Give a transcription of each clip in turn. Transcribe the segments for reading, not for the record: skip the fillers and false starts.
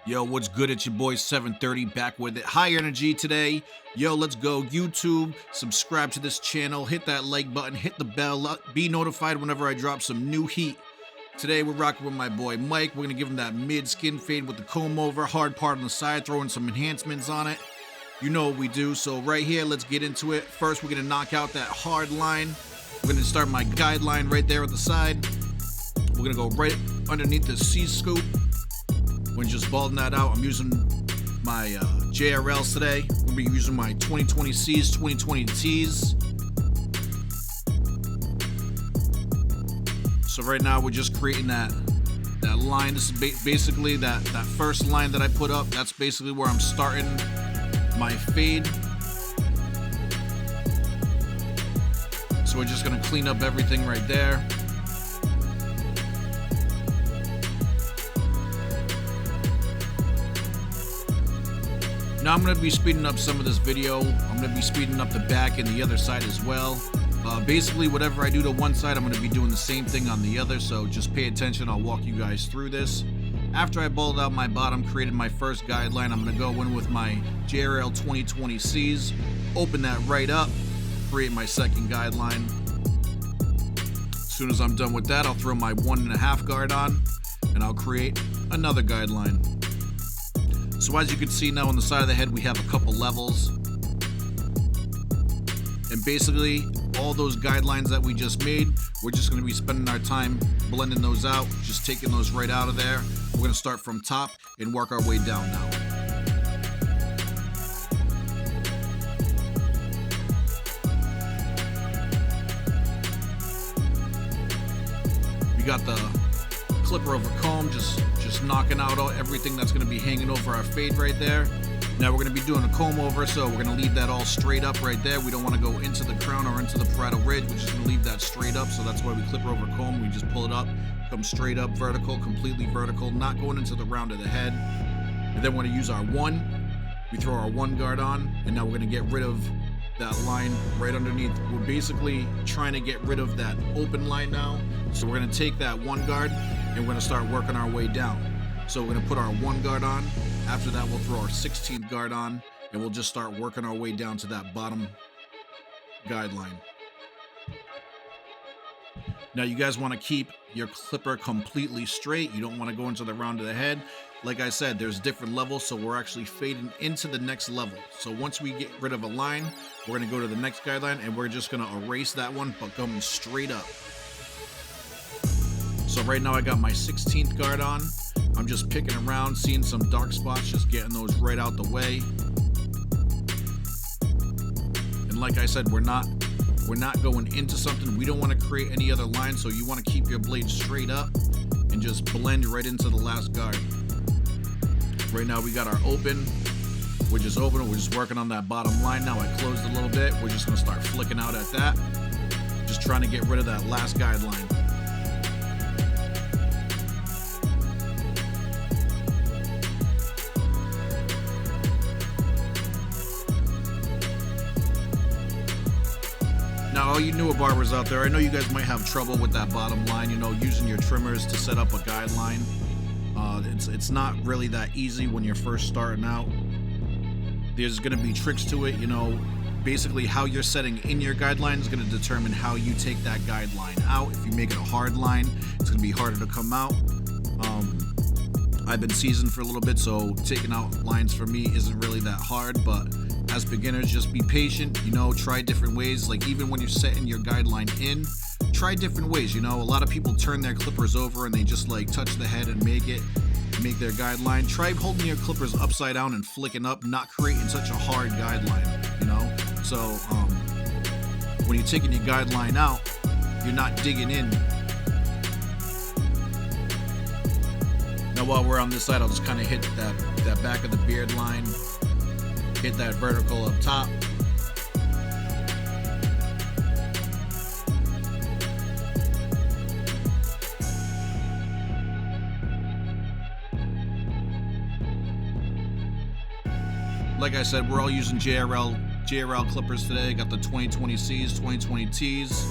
Yo, what's good? It's your boy 730 back with it. High energy today. Yo, let's go. YouTube, subscribe to this channel, hit that like button, hit the bell, be notified whenever I drop some new heat. Today we're rocking with my boy Mike. We're gonna give him that mid skin fade with the comb over, hard part on the side, throwing some enhancements on it. You know what we do. So right here, let's get into it. First, we're gonna knock out that hard line. We're gonna start my guideline right there at the side. We're gonna go right underneath the C scoop. When just balding that out, I'm using my JRLs today. I'm gonna be using my 2020 Cs, 2020 Ts. So right now we're just creating that line. This is basically that first line that I put up. That's basically where I'm starting my fade. So we're just gonna clean up everything right there. Now I'm going to be speeding up some of this video. I'm going to be speeding up the back and the other side as well. Basically, whatever I do to one side, I'm going to be doing the same thing on the other. So just pay attention. I'll walk you guys through this. After I balled out my bottom, created my first guideline, I'm going to go in with my JRL 2020 Cs, open that right up, create my second guideline. As soon as I'm done with that, I'll throw my 1.5 guard on, and I'll create another guideline. So as you can see now on the side of the head, we have a couple levels. And basically, all those guidelines that we just made, we're just going to be spending our time blending those out, just taking those right out of there. We're going to start from top and work our way down now. We got the clipper over comb, just knocking out everything that's going to be hanging over our fade right there. Now we're going to be doing a comb over, so we're going to leave that all straight up right there. We don't want to go into the crown or into the parietal ridge. We're just going to leave that straight up, so that's why we clipper over comb. We just pull it up, come straight up, vertical, completely vertical, not going into the round of the head. And then we're going to use our one. We throw our one guard on, and now we're going to get rid of that line right underneath. We're basically trying to get rid of that open line now. So we're going to take that one guard and we're going to start working our way down. So we're going to put our one guard on. After that, we'll throw our 16th guard on, and we'll just start working our way down to that bottom guideline. Now you guys want to keep your clipper completely straight. You don't want to go into the round of the head. Like I said, there's different levels, so we're actually fading into the next level. So once we get rid of a line, we're going to go to the next guideline, and we're just going to erase that one, but coming straight up. So right now I got my 16th guard on. I'm just picking around, seeing some dark spots, just getting those right out the way. And like I said, we're not going into something. We don't want to create any other line, so you want to keep your blade straight up and just blend right into the last guard. Right now we got our open. We're just open. We're just working on that bottom line now. I closed a little bit. We're just going to start flicking out at that. Just trying to get rid of that last guideline. Now, all you newer barbers out there, I know you guys might have trouble with that bottom line, using your trimmers to set up a guideline. It's not really that easy when you're first starting out. There's going to be tricks to it, basically how you're setting in your guideline is going to determine how you take that guideline out. If you make it a hard line, it's going to be harder to come out. I've been seasoned for a little bit, so taking out lines for me isn't really that hard, but as beginners, just be patient, try different ways. Like even when you're setting your guideline in, try different ways. A lot of people turn their clippers over and they just touch the head and make their guideline. Try holding your clippers upside down and flicking up, not creating such a hard guideline, So when you're taking your guideline out, you're not digging in. Now while we're on this side, I'll just kind of hit that back of the beard line, hit that vertical up top. Like I said, we're all using JRL clippers today. Got the 2020 Cs, 2020 Ts.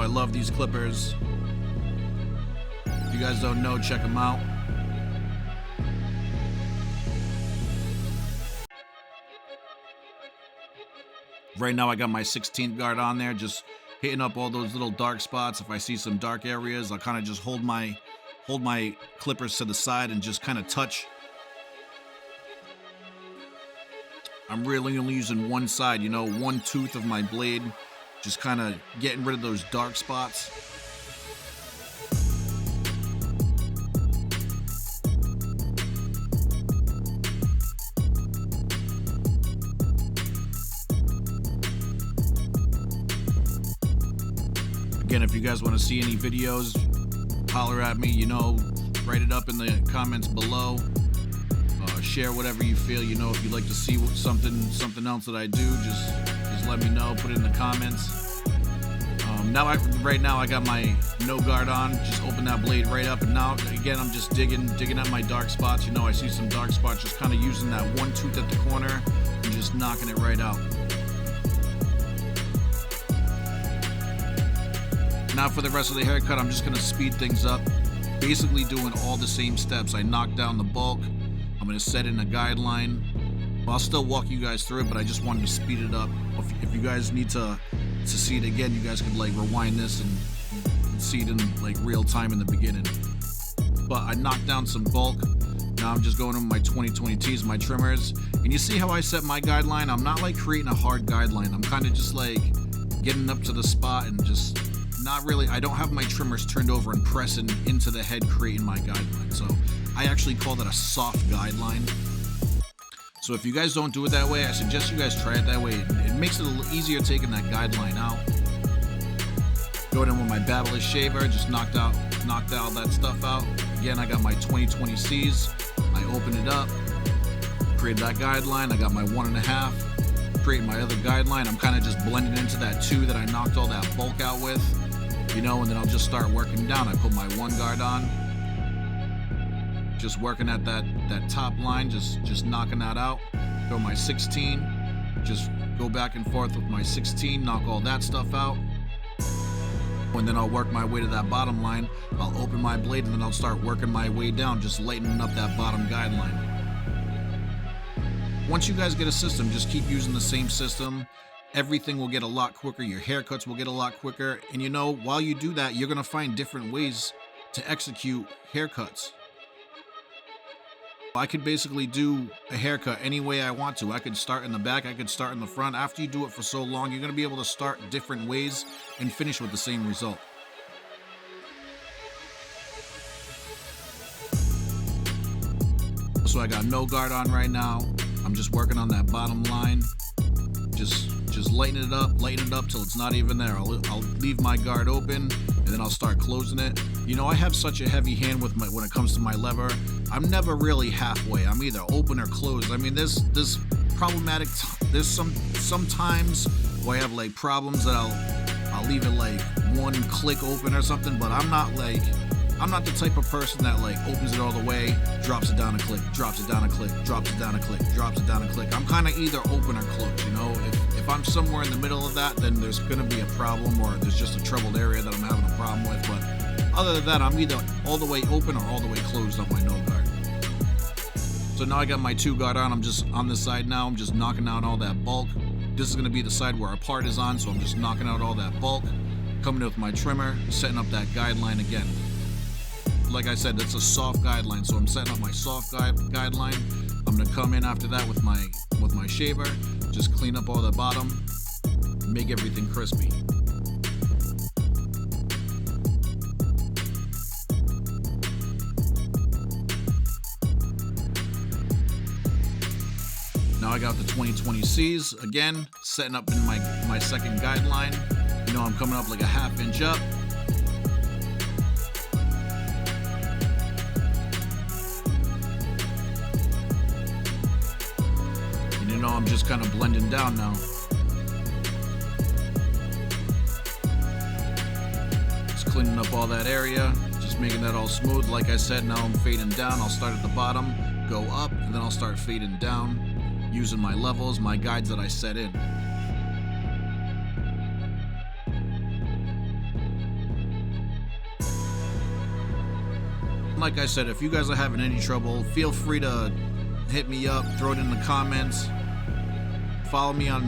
I love these clippers. If you guys don't know, check them out. Right now I got my 16th guard on there, just hitting up all those little dark spots. If I see some dark areas, I'll kind of just hold my clippers to the side and just kind of touch. I'm really only using one side, you know, one tooth of my blade, just kind of getting rid of those dark spots. Again, if you guys want to see any videos, holler at me, you know, write it up in the comments below. Share whatever you feel, you know, if you'd like to see something else that I do, just let me know, put it in the comments. Right now I got my no guard on, just open that blade right up, and now again I'm just digging at my dark spots. You know, I see some dark spots, just kind of using that one tooth at the corner and just knocking it right out. Now for the rest of the haircut, I'm just gonna speed things up, basically doing all the same steps. I knocked down the bulk, I'm gonna set in a guideline. I'll still walk you guys through it, but I just wanted to speed it up. If you guys need to see it again, you guys could like rewind this and see it in like real time in the beginning. But I knocked down some bulk. Now I'm just going over my 2020 Ts, my trimmers. And you see how I set my guideline? I'm not like creating a hard guideline. I'm kind of just like getting up to the spot and just not really, I don't have my trimmers turned over and pressing into the head, creating my guideline. So I actually call that a soft guideline. So if you guys don't do it that way, I suggest you guys try it that way. It makes it a little easier taking that guideline out. Going in with my Babyliss shaver, just knocked out that stuff out. Again, I got my 2020 Cs. I open it up, create that guideline. I got my 1.5, create my other guideline. I'm kind of just blending into that 2 that I knocked all that bulk out with, you know, and then I'll just start working down. I put my 1 guard on, just working at that top line, just knocking that out. Go my 16, just go back and forth with my 16, knock all that stuff out. And then I'll work my way to that bottom line. I'll open my blade and then I'll start working my way down, just lightening up that bottom guideline. Once you guys get a system, just keep using the same system. Everything will get a lot quicker. Your haircuts will get a lot quicker. And you know, while you do that, you're gonna find different ways to execute haircuts. I could basically do a haircut any way I want to. I could start in the back, I could start in the front. After you do it for so long, you're gonna be able to start different ways and finish with the same result. So I got no guard on right now. I'm just working on that bottom line. Just lighten it up till it's not even there. I'll leave my guard open and then I'll start closing it. You know, I have such a heavy hand with when it comes to my lever. I'm never really halfway. I'm either open or closed. I mean, there's problematic. There's some times where I have like problems that I'll leave it like 1 click open or something. But I'm not the type of person that like opens it all the way, drops it down a click, drops it down a click, drops it down a click, drops it down a click. I'm kind of either open or closed, you know. If I'm somewhere in the middle of that, then there's gonna be a problem, or there's just a troubled area that I'm having a problem with. But other than that, I'm either all the way open or all the way closed on my no guard. So now I got my 2 guard on. I'm just on this side now. I'm just knocking out all that bulk. This is gonna be the side where our part is on, so I'm just knocking out all that bulk. Coming in with my trimmer, setting up that guideline again. Like I said, it's a soft guideline, so I'm setting up my soft guideline. I'm gonna come in after that with my shaver, just clean up all the bottom, make everything crispy. Now I got the 2020 Cs again, setting up in my second guideline. You know, I'm coming up like a 1/2 inch up. You know, I'm just kind of blending down now. Just cleaning up all that area, just making that all smooth. Like I said, now I'm fading down. I'll start at the bottom, go up, and then I'll start fading down, using my levels, my guides that I set in. like I said, if you guys are having any trouble, feel free to hit me up, throw it in the comments. Follow me on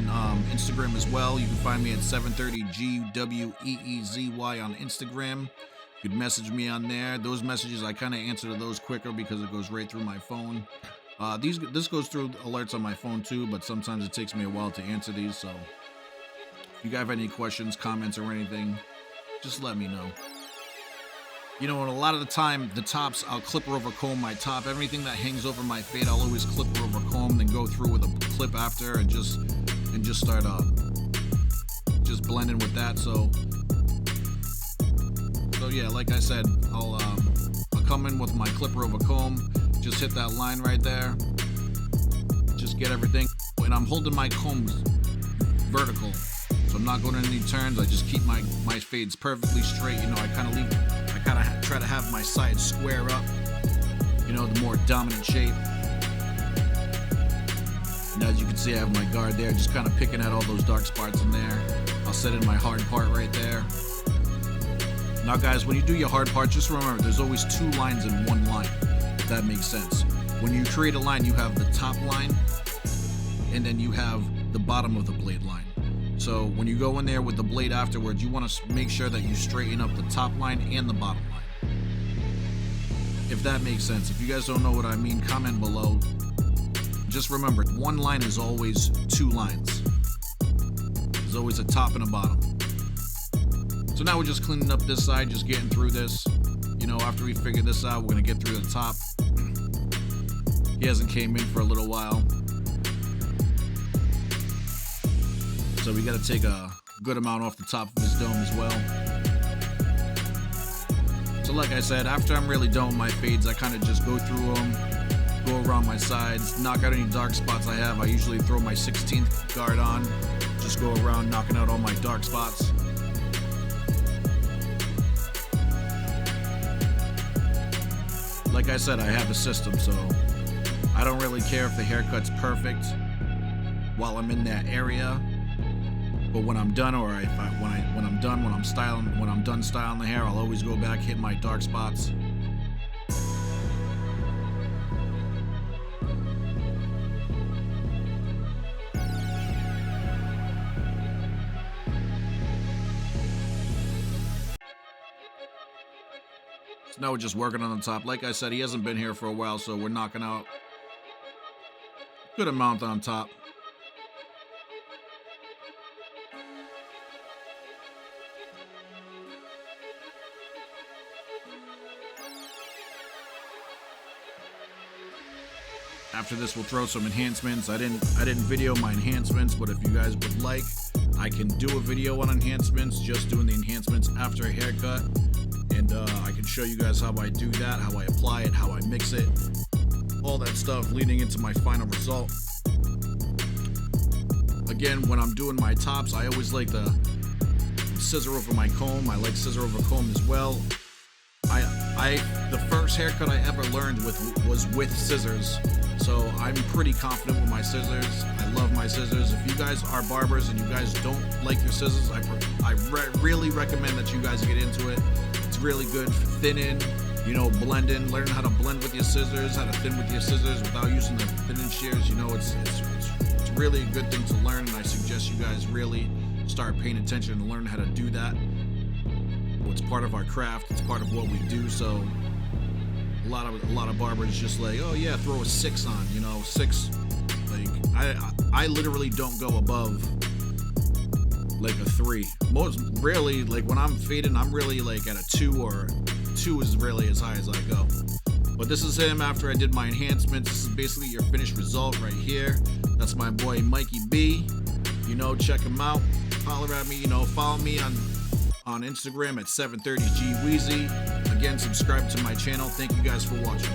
Instagram as well. You can find me at 730GWEEZY on Instagram. You can message me on there. Those messages, I kind of answer to those quicker because it goes right through my phone. This goes through alerts on my phone too, but sometimes it takes me a while to answer these. So if you guys have any questions, comments, or anything, just let me know. You know, and a lot of the time, the tops, I'll clipper over comb my top. Everything that hangs over my fade, I'll always clipper over comb, then go through with a clip after, and just start just blending with that. So yeah, like I said, I'll come in with my clipper over comb, just hit that line right there, just get everything, and I'm holding my combs vertical, so I'm not going in any turns. I just keep my fades perfectly straight. You know, I kind of try to have my sides square up, you know, the more dominant shape. And as you can see, I have my guard there, just kind of picking at all those dark spots in there. I'll set in my hard part right there. Now guys, when you do your hard part, just remember there's always two lines in one line, if that makes sense. When you create a line, you have the top line and then you have the bottom of the blade line. So when you go in there with the blade afterwards, you want to make sure that you straighten up the top line and the bottom line, if that makes sense. If you guys don't know what I mean, comment below. Just remember, one line is always two lines. There's always a top and a bottom. So now we're just cleaning up this side, just getting through this. You know, after we figure this out, we're gonna get through the top. He hasn't came in for a little while, so we gotta take a good amount off the top of his dome as well. So like I said, after I'm really done with my fades, I kind of just go through them, go around my sides, knock out any dark spots I have. I usually throw my 16th guard on, just go around knocking out all my dark spots. Like I said, I have a system, so I don't really care if the haircut's perfect while I'm in that area. But when I'm done, or when I'm done styling the hair, I'll always go back, hit my dark spots. So now we're just working on the top. Like I said, he hasn't been here for a while, so we're knocking out a good amount on top. After this, we'll throw some enhancements. I didn't video my enhancements, but if you guys would like, I can do a video on enhancements, just doing the enhancements after a haircut. And I can show you guys how I do that, how I apply it, how I mix it, all that stuff leading into my final result. Again, when I'm doing my tops, I always like the scissor over my comb. I like scissor over comb as well. The first haircut I ever learned was with scissors, so I'm pretty confident with my scissors. I love my scissors. If you guys are barbers and you guys don't like your scissors, I really recommend that you guys get into it. It's really good for thinning, you know, blending, learning how to blend with your scissors, how to thin with your scissors without using the thinning shears. You know, it's really a good thing to learn, and I suggest you guys really start paying attention and learn how to do that. It's part of our craft. It's part of what we do. So a lot of barbers just like, oh yeah, throw a 6 on, you know, 6. Like I literally don't go above like a 3. Most rarely, like when I'm fading, I'm really like at a 2, or 2 is really as high as I go. But this is him after I did my enhancements. This is basically your finished result right here. That's my boy Mikey B. You know, check him out. Holler at me. You know, follow me on Instagram at 730GWeezy. Again, subscribe to my channel. Thank you guys for watching.